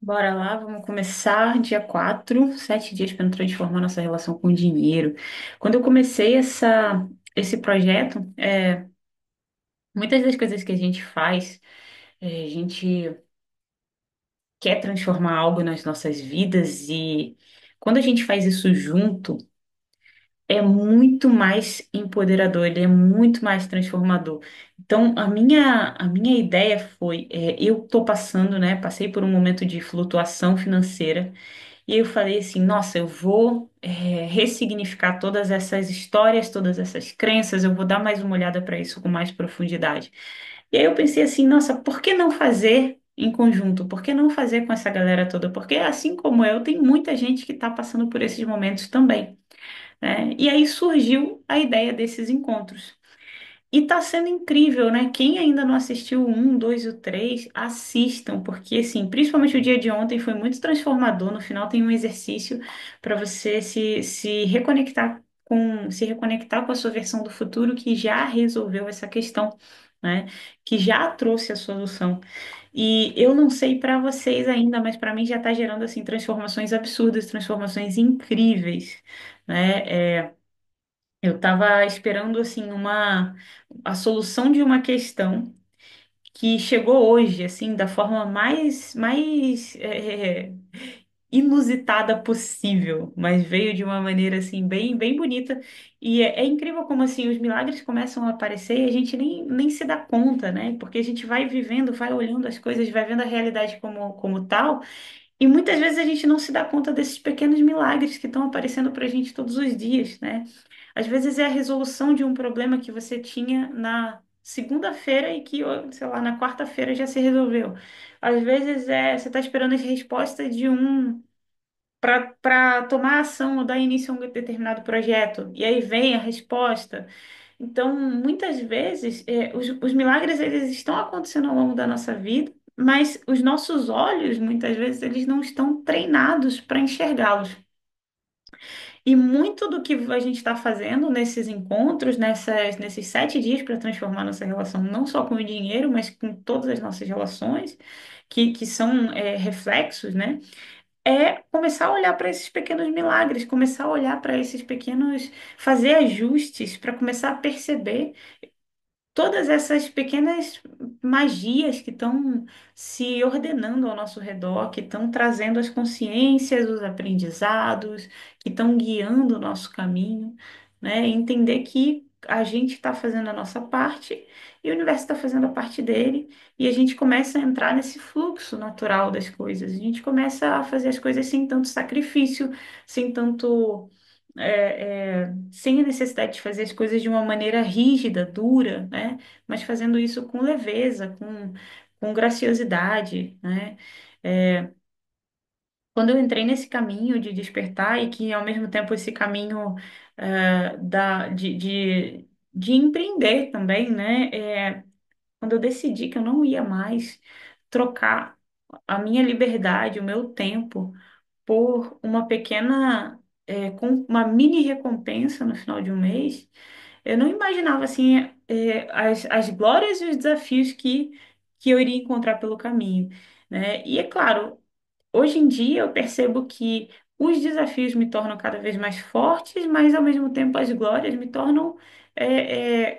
Bora lá, vamos começar dia 4, 7 dias para transformar nossa relação com o dinheiro. Quando eu comecei esse projeto, muitas das coisas que a gente faz, a gente quer transformar algo nas nossas vidas e quando a gente faz isso junto, é muito mais empoderador, ele é muito mais transformador. Então, a minha ideia foi, eu tô passando, né, passei por um momento de flutuação financeira. E eu falei assim, nossa, eu vou ressignificar todas essas histórias, todas essas crenças, eu vou dar mais uma olhada para isso com mais profundidade. E aí eu pensei assim, nossa, por que não fazer em conjunto? Por que não fazer com essa galera toda? Porque assim como eu, tem muita gente que está passando por esses momentos também, né? E aí surgiu a ideia desses encontros. E tá sendo incrível, né? Quem ainda não assistiu o 1, 2 e o 3, assistam, porque assim, principalmente o dia de ontem foi muito transformador. No final tem um exercício para você se reconectar com a sua versão do futuro que já resolveu essa questão, né? Que já trouxe a solução. E eu não sei para vocês ainda, mas para mim já está gerando assim transformações absurdas, transformações incríveis, né? Eu estava esperando assim a solução de uma questão que chegou hoje, assim, da forma mais inusitada possível, mas veio de uma maneira assim bem bonita. E é incrível como assim os milagres começam a aparecer e a gente nem se dá conta, né? Porque a gente vai vivendo, vai olhando as coisas, vai vendo a realidade como tal. E muitas vezes a gente não se dá conta desses pequenos milagres que estão aparecendo para a gente todos os dias, né? Às vezes é a resolução de um problema que você tinha na segunda-feira e que, ó, sei lá, na quarta-feira já se resolveu. Às vezes você está esperando a resposta de para tomar ação ou dar início a um determinado projeto, e aí vem a resposta. Então, muitas vezes, os milagres eles estão acontecendo ao longo da nossa vida, mas os nossos olhos, muitas vezes, eles não estão treinados para enxergá-los. E muito do que a gente está fazendo nesses encontros, nesses 7 dias para transformar nossa relação, não só com o dinheiro, mas com todas as nossas relações, que são reflexos, né? É começar a olhar para esses pequenos milagres, começar a olhar para esses pequenos, fazer ajustes para começar a perceber todas essas pequenas magias que estão se ordenando ao nosso redor, que estão trazendo as consciências, os aprendizados, que estão guiando o nosso caminho, né? E entender que a gente está fazendo a nossa parte e o universo está fazendo a parte dele, e a gente começa a entrar nesse fluxo natural das coisas. A gente começa a fazer as coisas sem tanto sacrifício, sem tanto sem a necessidade de fazer as coisas de uma maneira rígida, dura, né? Mas fazendo isso com leveza, com graciosidade, né? É, quando eu entrei nesse caminho de despertar e que ao mesmo tempo esse caminho de empreender também, né? Quando eu decidi que eu não ia mais trocar a minha liberdade, o meu tempo por uma com uma mini recompensa no final de um mês, eu não imaginava assim as glórias e os desafios que eu iria encontrar pelo caminho, né? E é claro, hoje em dia eu percebo que os desafios me tornam cada vez mais fortes, mas ao mesmo tempo as glórias me tornam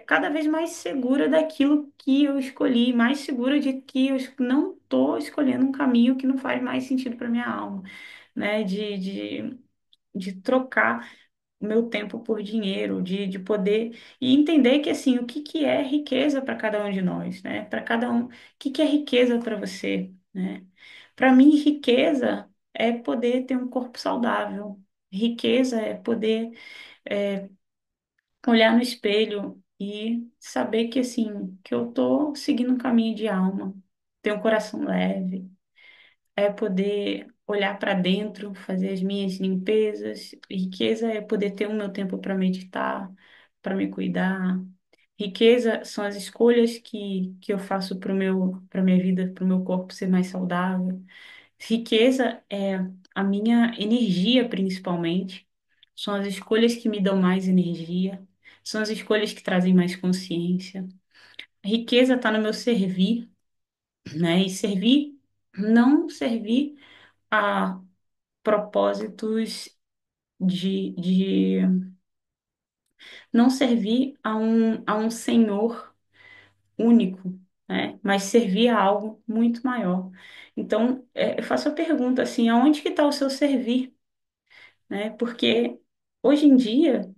cada vez mais segura daquilo que eu escolhi, mais segura de que eu não estou escolhendo um caminho que não faz mais sentido para minha alma, né? De trocar o meu tempo por dinheiro, de poder e entender que assim, o que que é riqueza para cada um de nós, né? Para cada um, o que que é riqueza para você, né? Para mim, riqueza é poder ter um corpo saudável. Riqueza é poder olhar no espelho e saber que assim, que eu tô seguindo um caminho de alma, ter um coração leve, é poder olhar para dentro, fazer as minhas limpezas. Riqueza é poder ter o meu tempo para meditar, para me cuidar. Riqueza são as escolhas que eu faço para minha vida, para o meu corpo ser mais saudável. Riqueza é a minha energia, principalmente. São as escolhas que me dão mais energia. São as escolhas que trazem mais consciência. Riqueza está no meu servir, né? E servir. não servir a propósitos de não servir a um Senhor único, né? Mas servir a algo muito maior. Então, eu faço a pergunta assim, aonde que está o seu servir, né? Porque hoje em dia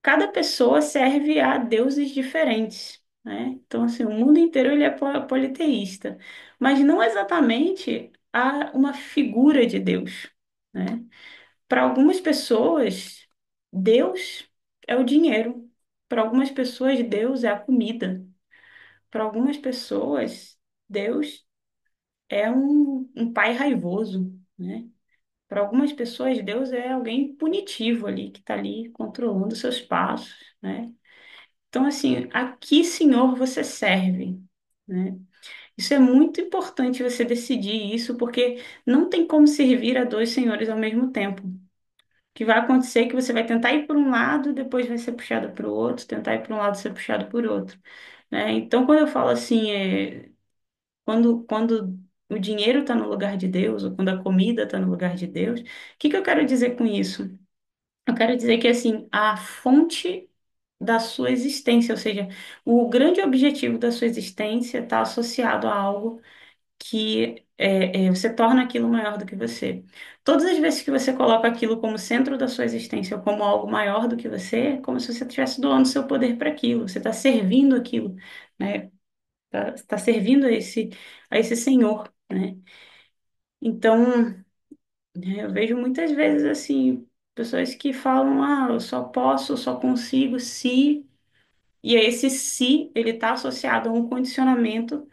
cada pessoa serve a deuses diferentes, né? Então, assim, o mundo inteiro ele é politeísta, mas não exatamente a uma figura de Deus, né? Para algumas pessoas, Deus é o dinheiro. Para algumas pessoas, Deus é a comida. Para algumas pessoas, Deus é um pai raivoso, né? Para algumas pessoas, Deus é alguém punitivo ali, que está ali controlando seus passos, né? Então, assim, a que Senhor você serve, né? Isso é muito importante você decidir isso, porque não tem como servir a dois senhores ao mesmo tempo. O que vai acontecer é que você vai tentar ir por um lado, depois vai ser puxado para o outro, tentar ir para um lado, ser puxado por outro, né? Então, quando eu falo assim, quando o dinheiro está no lugar de Deus, ou quando a comida está no lugar de Deus, o que que eu quero dizer com isso? Eu quero dizer que, assim, a fonte da sua existência, ou seja, o grande objetivo da sua existência está associado a algo que você torna aquilo maior do que você. Todas as vezes que você coloca aquilo como centro da sua existência ou como algo maior do que você, é como se você estivesse doando seu poder para aquilo, você está servindo aquilo, né? Tá servindo a esse Senhor, né? Então, eu vejo muitas vezes assim, pessoas que falam, ah, eu só posso, eu só consigo se. E aí esse se, ele está associado a um condicionamento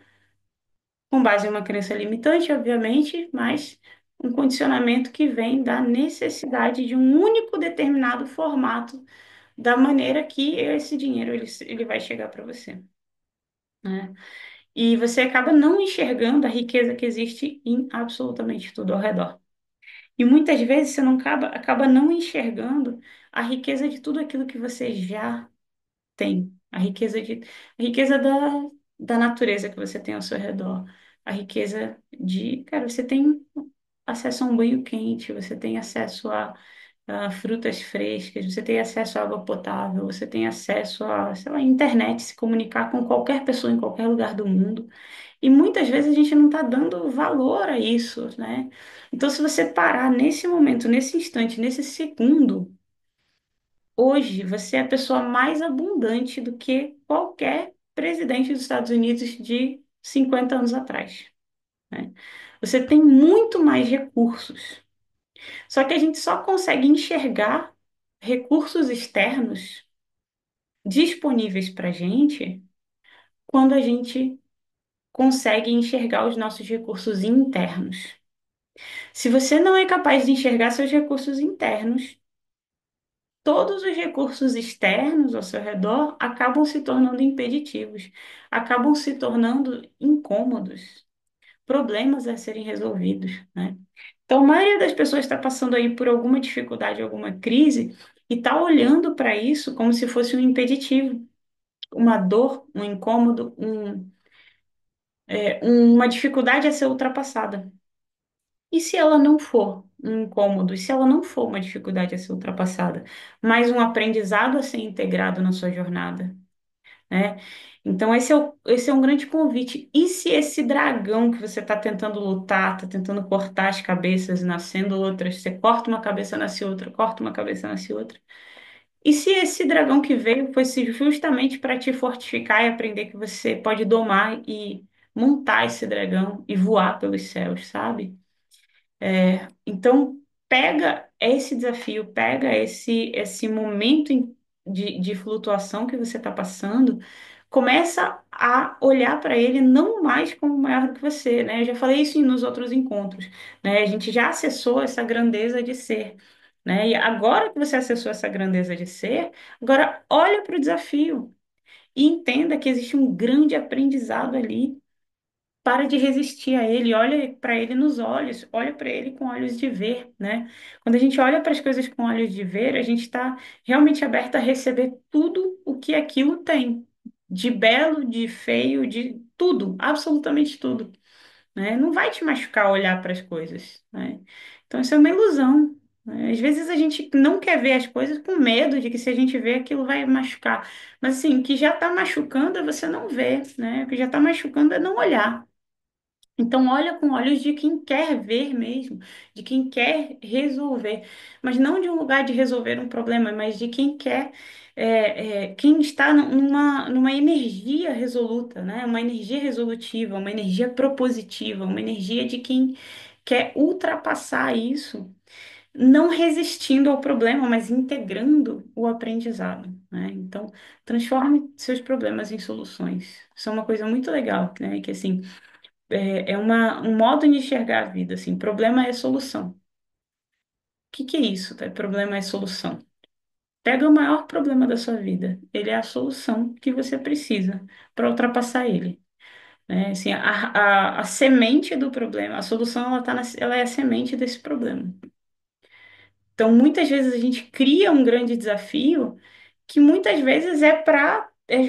com base em uma crença limitante, obviamente, mas um condicionamento que vem da necessidade de um único determinado formato da maneira que esse dinheiro ele vai chegar para você, né? E você acaba não enxergando a riqueza que existe em absolutamente tudo ao redor. E muitas vezes você não acaba não enxergando a riqueza de tudo aquilo que você já tem. A riqueza da natureza que você tem ao seu redor. A riqueza de, cara, você tem acesso a um banho quente, você tem acesso a frutas frescas, você tem acesso a água potável, você tem acesso a, sei lá, internet, se comunicar com qualquer pessoa em qualquer lugar do mundo. E muitas vezes a gente não está dando valor a isso, né? Então, se você parar nesse momento, nesse instante, nesse segundo, hoje você é a pessoa mais abundante do que qualquer presidente dos Estados Unidos de 50 anos atrás, né? Você tem muito mais recursos. Só que a gente só consegue enxergar recursos externos disponíveis para a gente quando a gente consegue enxergar os nossos recursos internos. Se você não é capaz de enxergar seus recursos internos, todos os recursos externos ao seu redor acabam se tornando impeditivos, acabam se tornando incômodos, problemas a serem resolvidos, né? Então, a maioria das pessoas está passando aí por alguma dificuldade, alguma crise, e está olhando para isso como se fosse um impeditivo, uma dor, um incômodo, uma dificuldade a ser ultrapassada. E se ela não for um incômodo, e se ela não for uma dificuldade a ser ultrapassada, mas um aprendizado a ser integrado na sua jornada, né? Então, esse é um grande convite. E se esse dragão que você está tentando lutar, está tentando cortar as cabeças, nascendo outras, você corta uma cabeça, nasce outra, corta uma cabeça, nasce outra. E se esse dragão que veio fosse justamente para te fortificar e aprender que você pode domar e montar esse dragão e voar pelos céus, sabe? Então, pega esse desafio, pega esse momento de flutuação que você está passando, começa a olhar para ele não mais como maior do que você, né? Eu já falei isso nos outros encontros, né? A gente já acessou essa grandeza de ser, né? E agora que você acessou essa grandeza de ser, agora olha para o desafio e entenda que existe um grande aprendizado ali. Para de resistir a ele, olha para ele nos olhos, olha para ele com olhos de ver, né? Quando a gente olha para as coisas com olhos de ver, a gente está realmente aberto a receber tudo o que aquilo tem, de belo, de feio, de tudo, absolutamente tudo. né? Não vai te machucar olhar para as coisas, né? Então isso é uma ilusão, né? Às vezes a gente não quer ver as coisas com medo de que se a gente ver aquilo vai machucar. Mas assim, o que já está machucando é você não ver, né? O que já está machucando é não olhar. Então, olha com olhos de quem quer ver mesmo, de quem quer resolver, mas não de um lugar de resolver um problema, mas de quem quer, quem está numa energia resoluta, né? Uma energia resolutiva, uma energia propositiva, uma energia de quem quer ultrapassar isso, não resistindo ao problema, mas integrando o aprendizado, né? Então, transforme seus problemas em soluções. Isso é uma coisa muito legal, né? Que assim um modo de enxergar a vida, assim, problema é solução. O que é isso, tá? Problema é solução. Pega o maior problema da sua vida, ele é a solução que você precisa para ultrapassar ele, né? Assim, a semente do problema, a solução, ela é a semente desse problema. Então, muitas vezes a gente cria um grande desafio que muitas vezes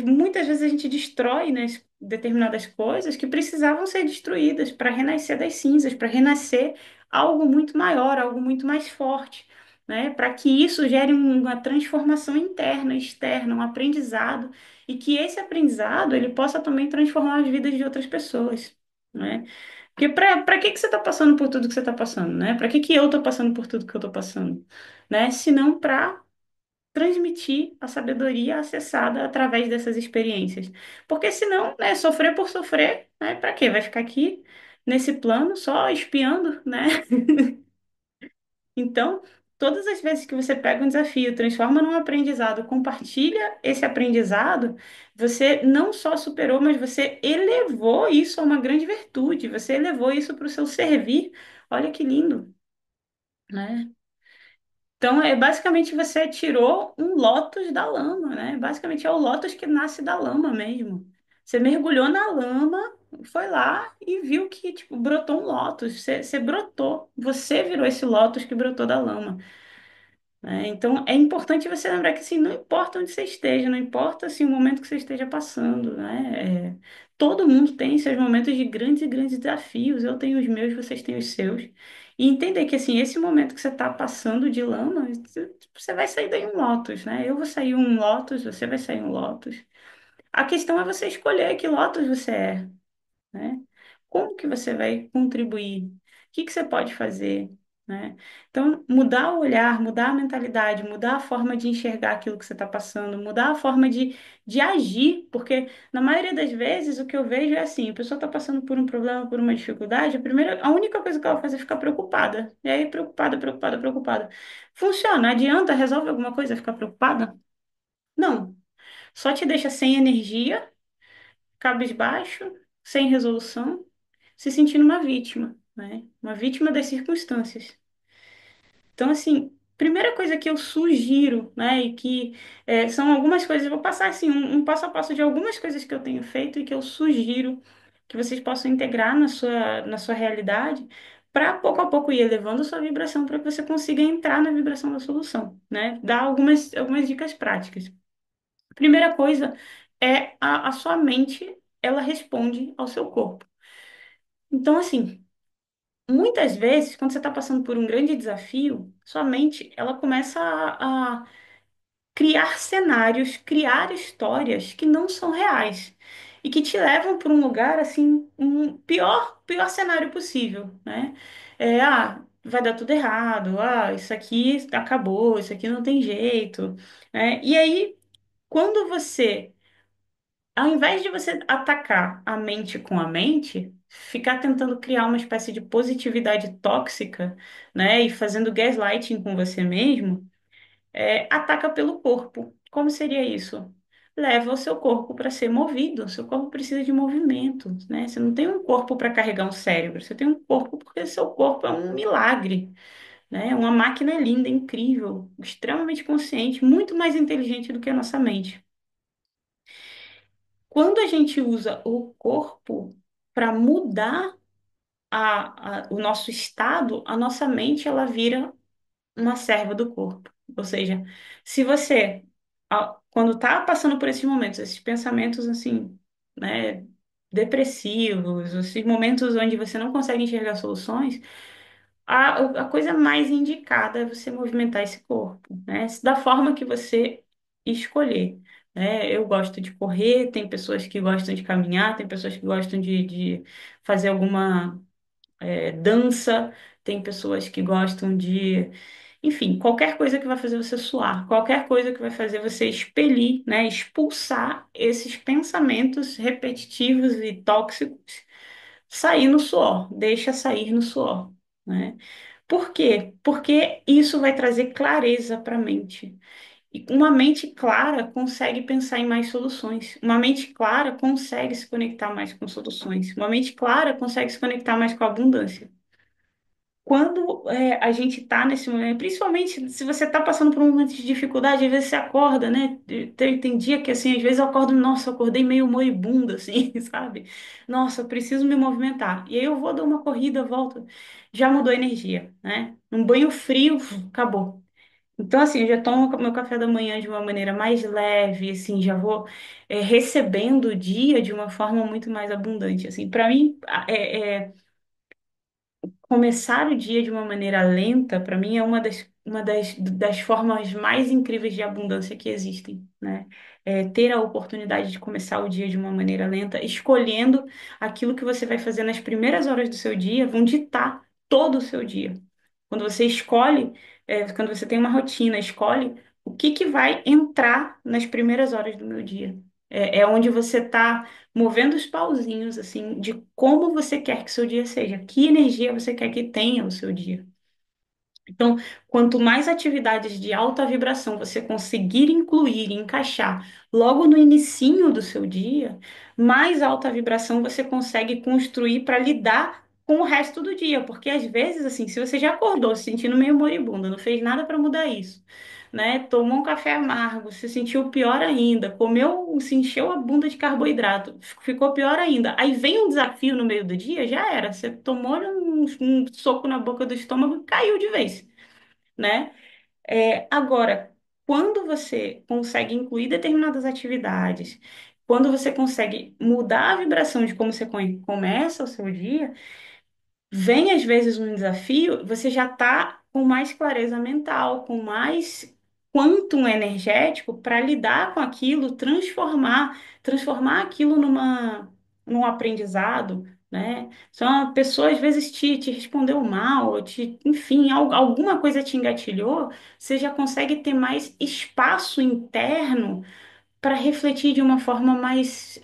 muitas vezes a gente destrói, né, determinadas coisas que precisavam ser destruídas para renascer das cinzas, para renascer algo muito maior, algo muito mais forte, né, para que isso gere uma transformação interna, externa, um aprendizado e que esse aprendizado ele possa também transformar as vidas de outras pessoas, né? Porque para que você está passando por tudo que você está passando, né? Para que eu estou passando por tudo que eu estou passando, né? Se não para transmitir a sabedoria acessada através dessas experiências. Porque senão, né, sofrer por sofrer, né, para quê? Vai ficar aqui nesse plano só espiando, né? Então, todas as vezes que você pega um desafio, transforma num aprendizado, compartilha esse aprendizado, você não só superou, mas você elevou isso a uma grande virtude, você elevou isso para o seu servir. Olha que lindo, né? Então, basicamente você tirou um lótus da lama, né? Basicamente é o lótus que nasce da lama mesmo. Você mergulhou na lama, foi lá e viu que, tipo, brotou um lótus. Você brotou. Você virou esse lótus que brotou da lama, né? Então, é importante você lembrar que, assim, não importa onde você esteja, não importa, assim, o momento que você esteja passando, né? Todo mundo tem seus momentos de grandes e grandes desafios. Eu tenho os meus, vocês têm os seus. E entender que, assim, esse momento que você está passando de lama, você vai sair daí um lótus, né? Eu vou sair um lótus, você vai sair um lótus. A questão é você escolher que lótus você é, né? Como que você vai contribuir? O que que você pode fazer, né? Então, mudar o olhar, mudar a mentalidade, mudar a forma de enxergar aquilo que você está passando, mudar a forma de agir, porque na maioria das vezes o que eu vejo é assim, a pessoa está passando por um problema, por uma dificuldade, a única coisa que ela faz é ficar preocupada. E aí, preocupada, preocupada, preocupada. Funciona? Adianta? Resolve alguma coisa ficar preocupada? Não. Só te deixa sem energia, cabisbaixo, sem resolução, se sentindo uma vítima, né? Uma vítima das circunstâncias. Então, assim, primeira coisa que eu sugiro, né, e que são algumas coisas, eu vou passar assim um passo a passo de algumas coisas que eu tenho feito e que eu sugiro que vocês possam integrar na sua realidade, para pouco a pouco ir elevando a sua vibração para que você consiga entrar na vibração da solução, né? Dar algumas dicas práticas. Primeira coisa é a sua mente, ela responde ao seu corpo. Então, assim, muitas vezes, quando você está passando por um grande desafio, sua mente, ela começa a criar cenários, criar histórias que não são reais e que te levam para um lugar, assim, um pior cenário possível, né? Vai dar tudo errado, isso aqui acabou, isso aqui não tem jeito, né? E aí, quando ao invés de você atacar a mente com a mente, ficar tentando criar uma espécie de positividade tóxica, né, e fazendo gaslighting com você mesmo, ataca pelo corpo. Como seria isso? Leva o seu corpo para ser movido. O seu corpo precisa de movimento, né? Você não tem um corpo para carregar um cérebro. Você tem um corpo porque seu corpo é um milagre, né? É uma máquina linda, incrível, extremamente consciente, muito mais inteligente do que a nossa mente. Quando a gente usa o corpo para mudar o nosso estado, a nossa mente ela vira uma serva do corpo. Ou seja, se você, quando está passando por esses momentos, esses pensamentos assim, né, depressivos, esses momentos onde você não consegue enxergar soluções, a coisa mais indicada é você movimentar esse corpo, né? Da forma que você escolher. Né? Eu gosto de correr, tem pessoas que gostam de caminhar, tem pessoas que gostam de fazer alguma dança, tem pessoas que gostam de, enfim, qualquer coisa que vai fazer você suar, qualquer coisa que vai fazer você expelir, né, expulsar esses pensamentos repetitivos e tóxicos, sair no suor, deixa sair no suor, né? Por quê? Porque isso vai trazer clareza para a mente. E uma mente clara consegue pensar em mais soluções. Uma mente clara consegue se conectar mais com soluções. Uma mente clara consegue se conectar mais com a abundância. Quando a gente está nesse momento, principalmente se você está passando por um momento de dificuldade, às vezes você acorda, né? Tem dia que, assim, às vezes eu acordo, nossa, eu acordei meio moribunda, assim, sabe? Nossa, eu preciso me movimentar. E aí eu vou dar uma corrida, volto, já mudou a energia, né? Um banho frio, acabou. Então, assim, eu já tomo meu café da manhã de uma maneira mais leve, assim, já vou recebendo o dia de uma forma muito mais abundante, assim. Para mim, começar o dia de uma maneira lenta, para mim, é das formas mais incríveis de abundância que existem, né? Ter a oportunidade de começar o dia de uma maneira lenta, escolhendo aquilo que você vai fazer nas primeiras horas do seu dia, vão ditar todo o seu dia. Quando você escolhe, quando você tem uma rotina, escolhe o que que vai entrar nas primeiras horas do meu dia. É onde você está movendo os pauzinhos, assim, de como você quer que seu dia seja, que energia você quer que tenha o seu dia. Então, quanto mais atividades de alta vibração você conseguir incluir e encaixar logo no inicinho do seu dia, mais alta vibração você consegue construir para lidar com o resto do dia, porque às vezes assim, se você já acordou se sentindo meio moribunda, não fez nada para mudar isso, né? Tomou um café amargo, se sentiu pior ainda, comeu, se encheu a bunda de carboidrato, ficou pior ainda. Aí vem um desafio no meio do dia, já era, você tomou um soco na boca do estômago e caiu de vez, né? Agora, quando você consegue incluir determinadas atividades, quando você consegue mudar a vibração de como você começa o seu dia, vem às vezes um desafio, você já está com mais clareza mental, com mais quantum energético para lidar com aquilo, transformar aquilo num aprendizado, né? Se uma pessoa às vezes te respondeu mal, ou enfim, alguma coisa te engatilhou, você já consegue ter mais espaço interno para refletir de uma forma mais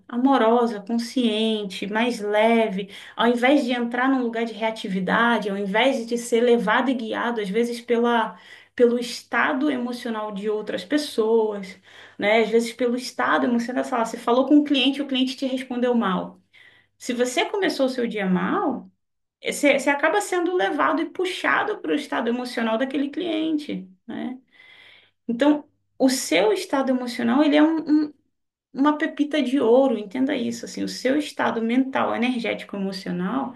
amorosa, consciente, mais leve, ao invés de entrar num lugar de reatividade, ao invés de ser levado e guiado, às vezes, pelo estado emocional de outras pessoas, né? Às vezes pelo estado emocional, sei lá, você falou com o cliente te respondeu mal. Se você começou o seu dia mal, você acaba sendo levado e puxado para o estado emocional daquele cliente, né? Então, o seu estado emocional, ele é uma pepita de ouro, entenda isso, assim, o seu estado mental, energético, emocional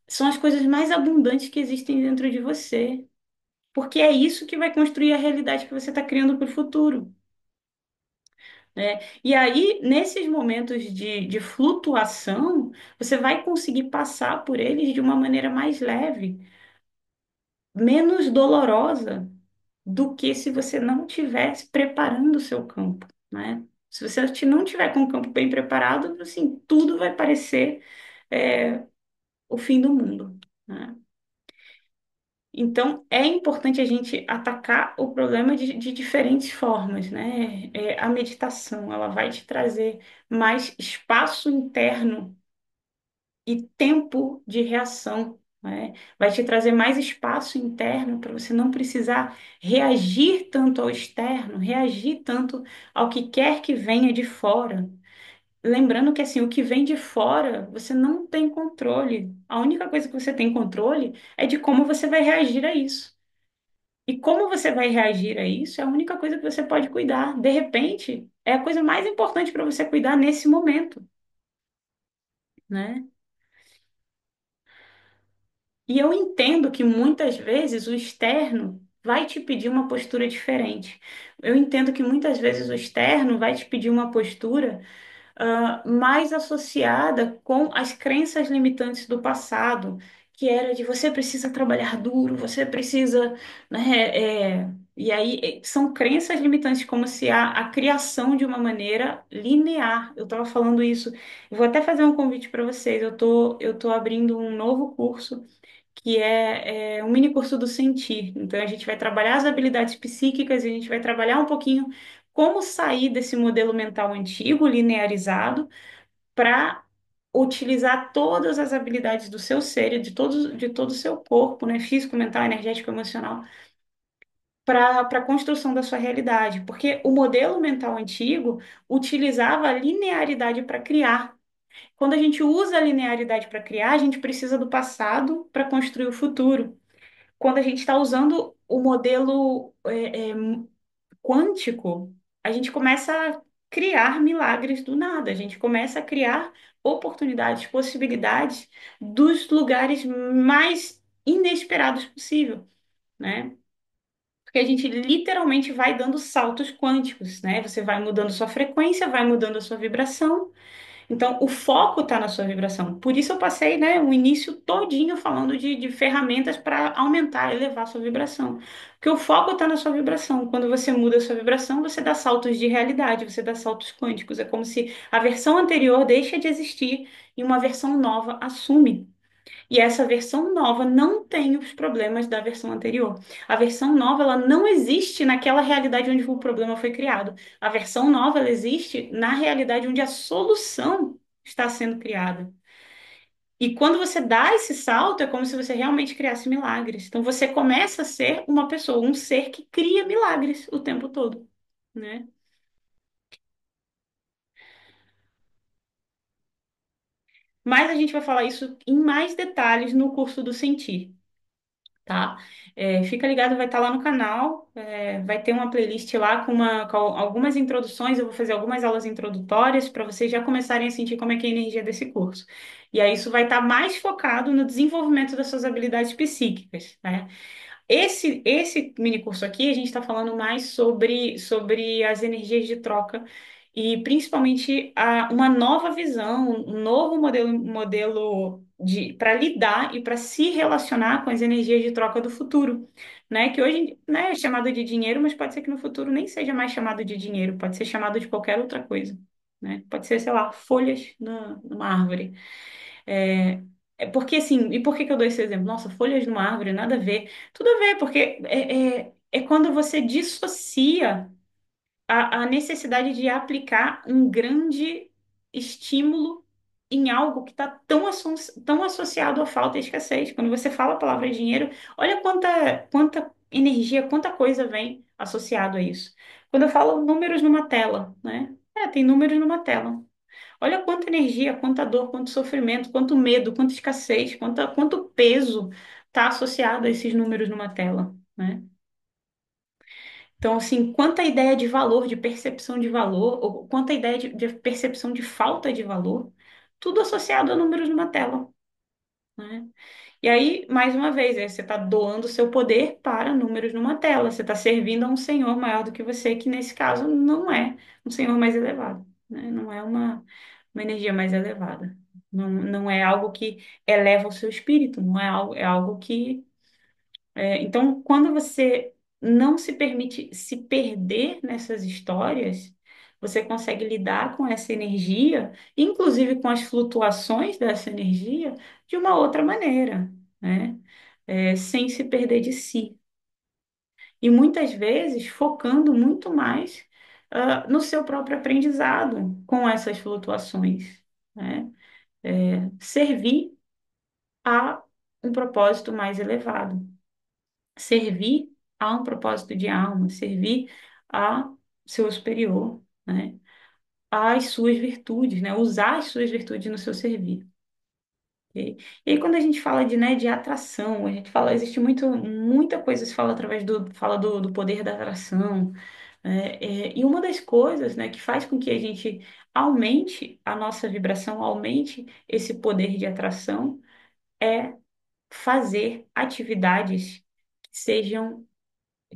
são as coisas mais abundantes que existem dentro de você, porque é isso que vai construir a realidade que você está criando para o futuro, né? E aí, nesses momentos de flutuação, você vai conseguir passar por eles de uma maneira mais leve, menos dolorosa do que se você não estivesse preparando o seu campo, né? Se você não tiver com o campo bem preparado, assim, tudo vai parecer o fim do mundo, né? Então, é importante a gente atacar o problema de diferentes formas, né? A meditação, ela vai te trazer mais espaço interno e tempo de reação, né? Vai te trazer mais espaço interno para você não precisar reagir tanto ao externo, reagir tanto ao que quer que venha de fora. Lembrando que assim, o que vem de fora, você não tem controle. A única coisa que você tem controle é de como você vai reagir a isso. E como você vai reagir a isso é a única coisa que você pode cuidar. De repente, é a coisa mais importante para você cuidar nesse momento, né? E eu entendo que muitas vezes o externo vai te pedir uma postura diferente. Eu entendo que muitas vezes o externo vai te pedir uma postura mais associada com as crenças limitantes do passado, que era de você precisa trabalhar duro, você precisa, né, e aí são crenças limitantes, como se a criação de uma maneira linear. Eu estava falando isso. Eu vou até fazer um convite para vocês. Eu tô abrindo um novo curso que é um mini curso do Sentir. Então, a gente vai trabalhar as habilidades psíquicas e a gente vai trabalhar um pouquinho como sair desse modelo mental antigo, linearizado, para utilizar todas as habilidades do seu ser e de todo o seu corpo, né, físico, mental, energético, emocional, para a construção da sua realidade. Porque o modelo mental antigo utilizava a linearidade para criar. Quando a gente usa a linearidade para criar, a gente precisa do passado para construir o futuro. Quando a gente está usando o modelo quântico, a gente começa a criar milagres do nada, a gente começa a criar oportunidades, possibilidades dos lugares mais inesperados possível, né? Porque a gente literalmente vai dando saltos quânticos, né? Você vai mudando sua frequência, vai mudando a sua vibração, então, o foco está na sua vibração. Por isso eu passei, né, o início todinho falando de ferramentas para aumentar, elevar a sua vibração. Porque o foco está na sua vibração. Quando você muda a sua vibração, você dá saltos de realidade, você dá saltos quânticos. É como se a versão anterior deixa de existir e uma versão nova assume. E essa versão nova não tem os problemas da versão anterior. A versão nova, ela não existe naquela realidade onde o problema foi criado. A versão nova, ela existe na realidade onde a solução está sendo criada. E quando você dá esse salto, é como se você realmente criasse milagres. Então você começa a ser uma pessoa, um ser que cria milagres o tempo todo, né? Mas a gente vai falar isso em mais detalhes no curso do Sentir. Tá? Fica ligado, vai estar lá no canal, vai ter uma playlist lá com algumas introduções, eu vou fazer algumas aulas introdutórias para vocês já começarem a sentir como é que é a energia desse curso. E aí isso vai estar mais focado no desenvolvimento das suas habilidades psíquicas, né? Esse mini curso aqui, a gente está falando mais sobre as energias de troca e principalmente uma nova visão, um novo modelo para lidar e para se relacionar com as energias de troca do futuro, né? Que hoje, né, é chamado de dinheiro, mas pode ser que no futuro nem seja mais chamado de dinheiro, pode ser chamado de qualquer outra coisa, né? Pode ser, sei lá, folhas numa árvore. É, porque assim, e por que que eu dou esse exemplo? Nossa, folhas numa árvore, nada a ver. Tudo a ver, porque é quando você dissocia a necessidade de aplicar um grande estímulo em algo que está tão associado à falta e escassez. Quando você fala a palavra dinheiro, olha quanta energia, quanta coisa vem associado a isso. Quando eu falo números numa tela, né? Tem números numa tela. Olha quanta energia, quanta dor, quanto sofrimento, quanto medo, quanta escassez, quanto peso está associado a esses números numa tela, né? Então, assim, quanta ideia de valor, de percepção de valor, ou quanta ideia de percepção de falta de valor, tudo associado a números numa tela, né? E aí, mais uma vez, você está doando seu poder para números numa tela, você está servindo a um senhor maior do que você, que nesse caso não é um senhor mais elevado, né? Não é uma energia mais elevada. Não é algo que eleva o seu espírito, não é algo, é algo que então, quando você não se permite se perder nessas histórias, você consegue lidar com essa energia, inclusive com as flutuações dessa energia, de uma outra maneira, né? Sem se perder de si. E muitas vezes focando muito mais, no seu próprio aprendizado com essas flutuações, né? Servir a um propósito mais elevado. Servir a um propósito de alma, servir a seu superior, né? Às suas virtudes, né? Usar as suas virtudes no seu servir. Ok? E aí, quando a gente fala de atração, a gente fala, existe muita coisa que se fala através do poder da atração, né? E uma das coisas, né, que faz com que a gente aumente a nossa vibração, aumente esse poder de atração, é fazer atividades que sejam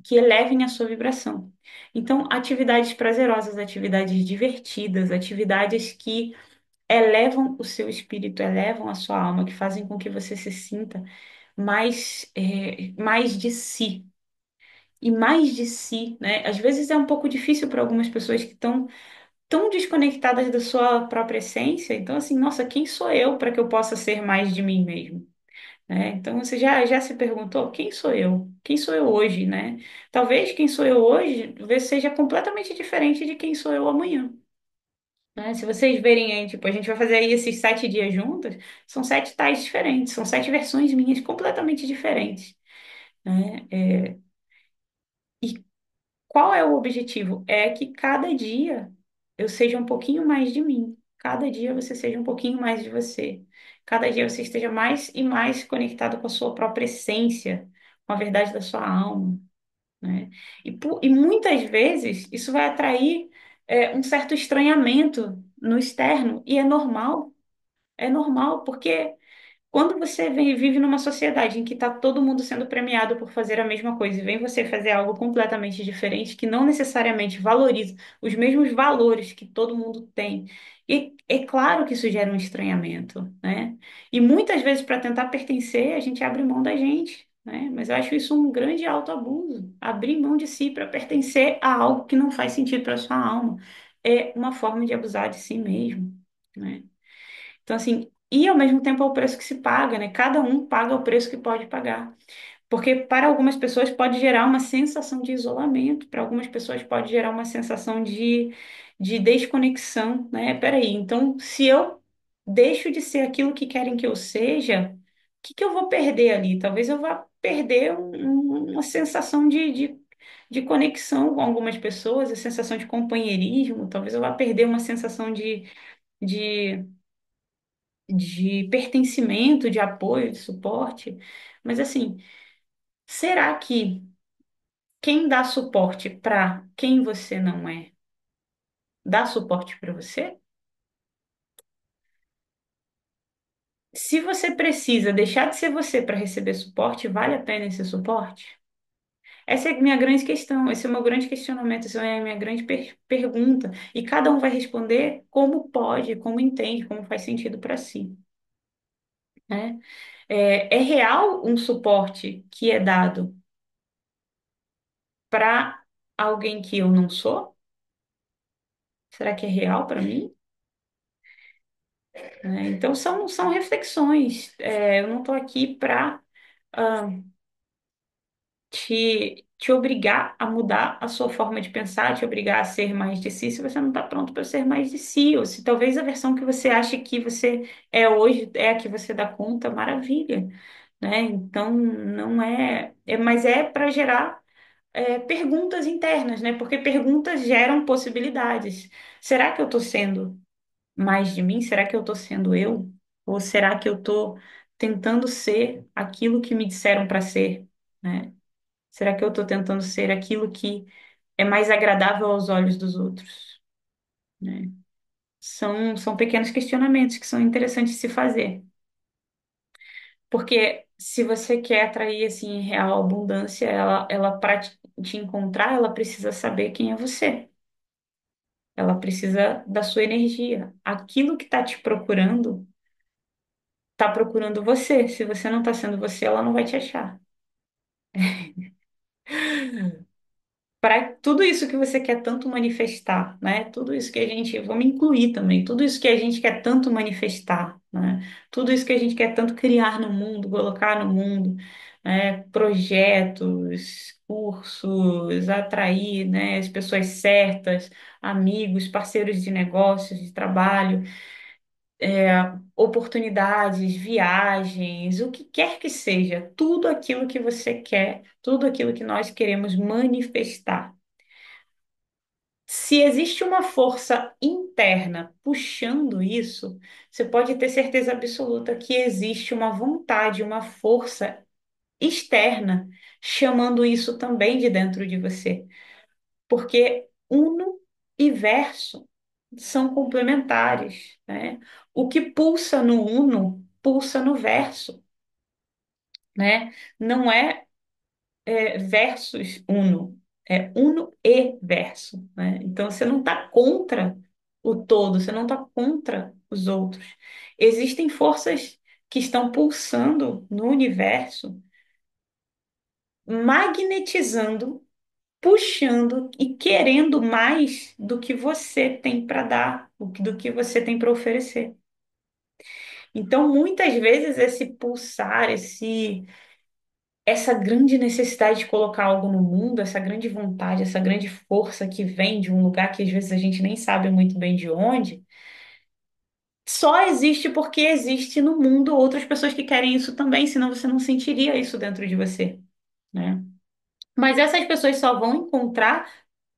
que elevem a sua vibração. Então, atividades prazerosas, atividades divertidas, atividades que elevam o seu espírito, elevam a sua alma, que fazem com que você se sinta mais de si. E mais de si, né? Às vezes é um pouco difícil para algumas pessoas que estão tão desconectadas da sua própria essência. Então, assim, nossa, quem sou eu para que eu possa ser mais de mim mesmo? Né? Então, você já se perguntou, quem sou eu? Quem sou eu hoje, né? Talvez quem sou eu hoje seja completamente diferente de quem sou eu amanhã. Né? Se vocês verem aí, tipo, a gente vai fazer aí esses 7 dias juntas, são 7 tais diferentes, são 7 versões minhas completamente diferentes. Né? E qual é o objetivo? É que cada dia eu seja um pouquinho mais de mim. Cada dia você seja um pouquinho mais de você. Cada dia você esteja mais e mais conectado com a sua própria essência, com a verdade da sua alma, né? E muitas vezes isso vai atrair um certo estranhamento no externo, e é normal, porque quando você vive numa sociedade em que está todo mundo sendo premiado por fazer a mesma coisa, e vem você fazer algo completamente diferente, que não necessariamente valoriza os mesmos valores que todo mundo tem, e é claro que isso gera um estranhamento, né? E muitas vezes, para tentar pertencer, a gente abre mão da gente, né? Mas eu acho isso um grande autoabuso. Abrir mão de si para pertencer a algo que não faz sentido para sua alma é uma forma de abusar de si mesmo, né? Então, assim, e ao mesmo tempo é o preço que se paga, né? Cada um paga o preço que pode pagar. Porque para algumas pessoas pode gerar uma sensação de isolamento, para algumas pessoas pode gerar uma sensação de desconexão, né? Peraí, então, se eu deixo de ser aquilo que querem que eu seja, o que que eu vou perder ali? Talvez eu vá perder uma sensação de conexão com algumas pessoas, a sensação de companheirismo, talvez eu vá perder uma sensação de de pertencimento, de apoio, de suporte. Mas assim, será que quem dá suporte para quem você não é, dá suporte para você? Se você precisa deixar de ser você para receber suporte, vale a pena esse suporte? Essa é a minha grande questão, esse é o meu grande questionamento, essa é a minha grande pergunta. E cada um vai responder como pode, como entende, como faz sentido para si, né? É real um suporte que é dado para alguém que eu não sou? Será que é real para mim? Né? Então, são reflexões. Eu não estou aqui para te obrigar a mudar a sua forma de pensar, te obrigar a ser mais de si, se você não está pronto para ser mais de si, ou se talvez a versão que você acha que você é hoje é a que você dá conta, maravilha. Né? Então, não mas é para gerar perguntas internas, né? Porque perguntas geram possibilidades. Será que eu estou sendo mais de mim? Será que eu estou sendo eu? Ou será que eu estou tentando ser aquilo que me disseram para ser, né? Será que eu estou tentando ser aquilo que é mais agradável aos olhos dos outros, né? São pequenos questionamentos que são interessantes de se fazer. Porque se você quer atrair, assim, real abundância, ela para te encontrar, ela precisa saber quem é você. Ela precisa da sua energia. Aquilo que está procurando você. Se você não está sendo você, ela não vai te achar. Para tudo isso que você quer tanto manifestar, né? Tudo isso que a gente, vou me incluir também, tudo isso que a gente quer tanto manifestar, né? Tudo isso que a gente quer tanto criar no mundo, colocar no mundo, né? Projetos, cursos, atrair, né? As pessoas certas, amigos, parceiros de negócios, de trabalho, oportunidades, viagens, o que quer que seja, tudo aquilo que você quer, tudo aquilo que nós queremos manifestar. Se existe uma força interna puxando isso, você pode ter certeza absoluta que existe uma vontade, uma força externa chamando isso também de dentro de você. Porque uno e verso são complementares, né? O que pulsa no uno, pulsa no verso, né? Não é versus uno, é uno e verso, né? Então você não está contra o todo, você não está contra os outros. Existem forças que estão pulsando no universo, magnetizando, puxando e querendo mais do que você tem para dar, do que você tem para oferecer. Então, muitas vezes esse pulsar, essa grande necessidade de colocar algo no mundo, essa grande vontade, essa grande força que vem de um lugar que às vezes a gente nem sabe muito bem de onde, só existe porque existe no mundo outras pessoas que querem isso também, senão você não sentiria isso dentro de você, né? Mas essas pessoas só vão encontrar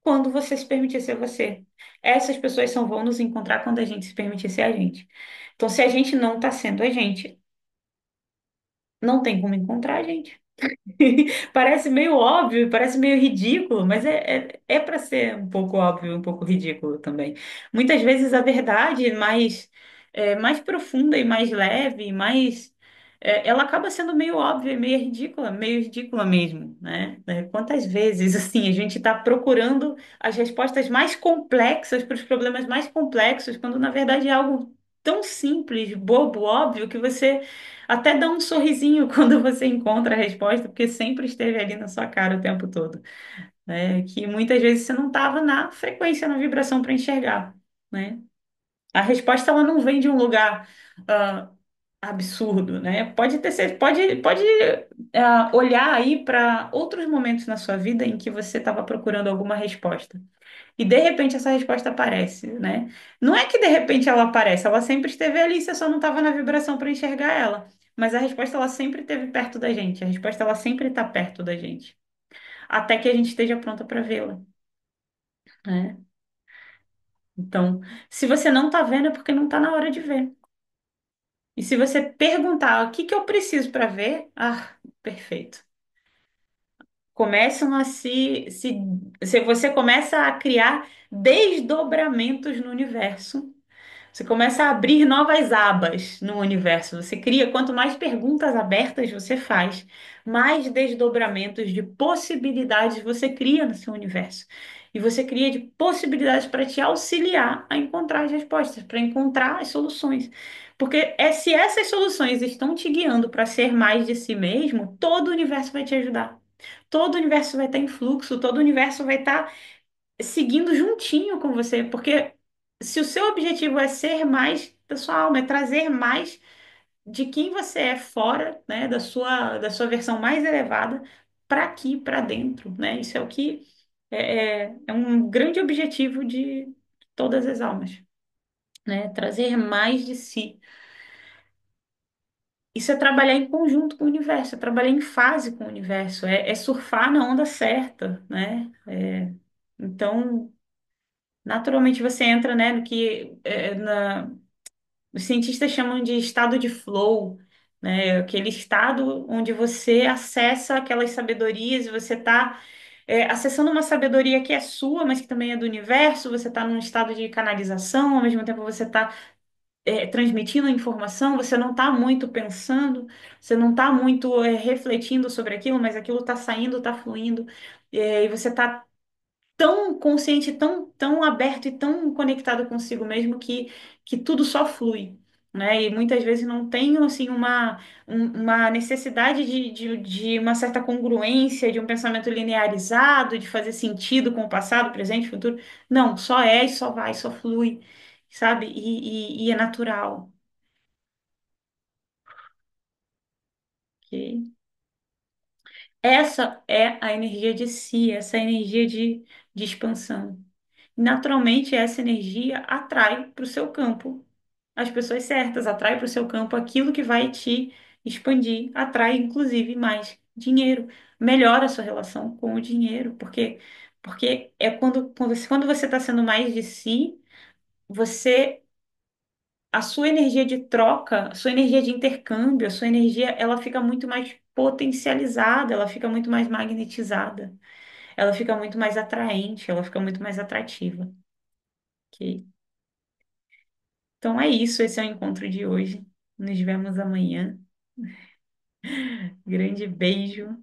quando você se permitir ser você. Essas pessoas só vão nos encontrar quando a gente se permitir ser a gente. Então, se a gente não está sendo a gente, não tem como encontrar a gente. Parece meio óbvio, parece meio ridículo, mas é para ser um pouco óbvio, um pouco ridículo também. Muitas vezes a verdade mais profunda e mais leve, ela acaba sendo meio óbvia, meio ridícula mesmo, né? Quantas vezes assim a gente está procurando as respostas mais complexas para os problemas mais complexos, quando na verdade é algo tão simples, bobo, óbvio, que você até dá um sorrisinho quando você encontra a resposta, porque sempre esteve ali na sua cara o tempo todo, né? Que muitas vezes você não estava na frequência, na vibração para enxergar, né? A resposta ela não vem de um lugar ah, absurdo, né? Pode olhar aí para outros momentos na sua vida em que você estava procurando alguma resposta. E de repente essa resposta aparece, né? Não é que de repente ela aparece, ela sempre esteve ali, você só não estava na vibração para enxergar ela. Mas a resposta ela sempre esteve perto da gente, a resposta ela sempre está perto da gente, até que a gente esteja pronta para vê-la, né? Então, se você não está vendo é porque não está na hora de ver. E se você perguntar o que que eu preciso para ver, perfeito. Começam a se você começa a criar desdobramentos no universo. Você começa a abrir novas abas no universo. Você cria, quanto mais perguntas abertas você faz, mais desdobramentos de possibilidades você cria no seu universo. E você cria de possibilidades para te auxiliar a encontrar as respostas, para encontrar as soluções. Porque se essas soluções estão te guiando para ser mais de si mesmo, todo o universo vai te ajudar. Todo o universo vai estar em fluxo, todo o universo vai estar seguindo juntinho com você, porque se o seu objetivo é ser mais da sua alma, é trazer mais de quem você é fora, né, da sua versão mais elevada para aqui, para dentro, né? Isso é o que é um grande objetivo de todas as almas, né? Trazer mais de si. Isso é trabalhar em conjunto com o universo, é trabalhar em fase com o universo, é surfar na onda certa, né? Então, naturalmente você entra, né, no que os cientistas chamam de estado de flow, né? Aquele estado onde você acessa aquelas sabedorias e você está acessando uma sabedoria que é sua, mas que também é do universo. Você está num estado de canalização, ao mesmo tempo você está transmitindo a informação. Você não está muito pensando, você não está muito refletindo sobre aquilo, mas aquilo está saindo, está fluindo, e você está tão consciente, tão aberto e tão conectado consigo mesmo que tudo só flui, né? E muitas vezes não tem, assim, uma necessidade de uma certa congruência, de um pensamento linearizado, de fazer sentido com o passado, presente, futuro. Não, só é e só vai, só flui, sabe? E é natural, ok? Essa é a energia de si, essa é a energia de expansão. Naturalmente, essa energia atrai para o seu campo as pessoas certas, atrai para o seu campo aquilo que vai te expandir, atrai inclusive mais dinheiro, melhora a sua relação com o dinheiro, porque é quando você está sendo mais de si, você a sua energia de troca, a sua energia de intercâmbio, a sua energia, ela fica muito mais potencializada, ela fica muito mais magnetizada, ela fica muito mais atraente, ela fica muito mais atrativa. Ok? Então é isso, esse é o encontro de hoje. Nos vemos amanhã. Grande beijo.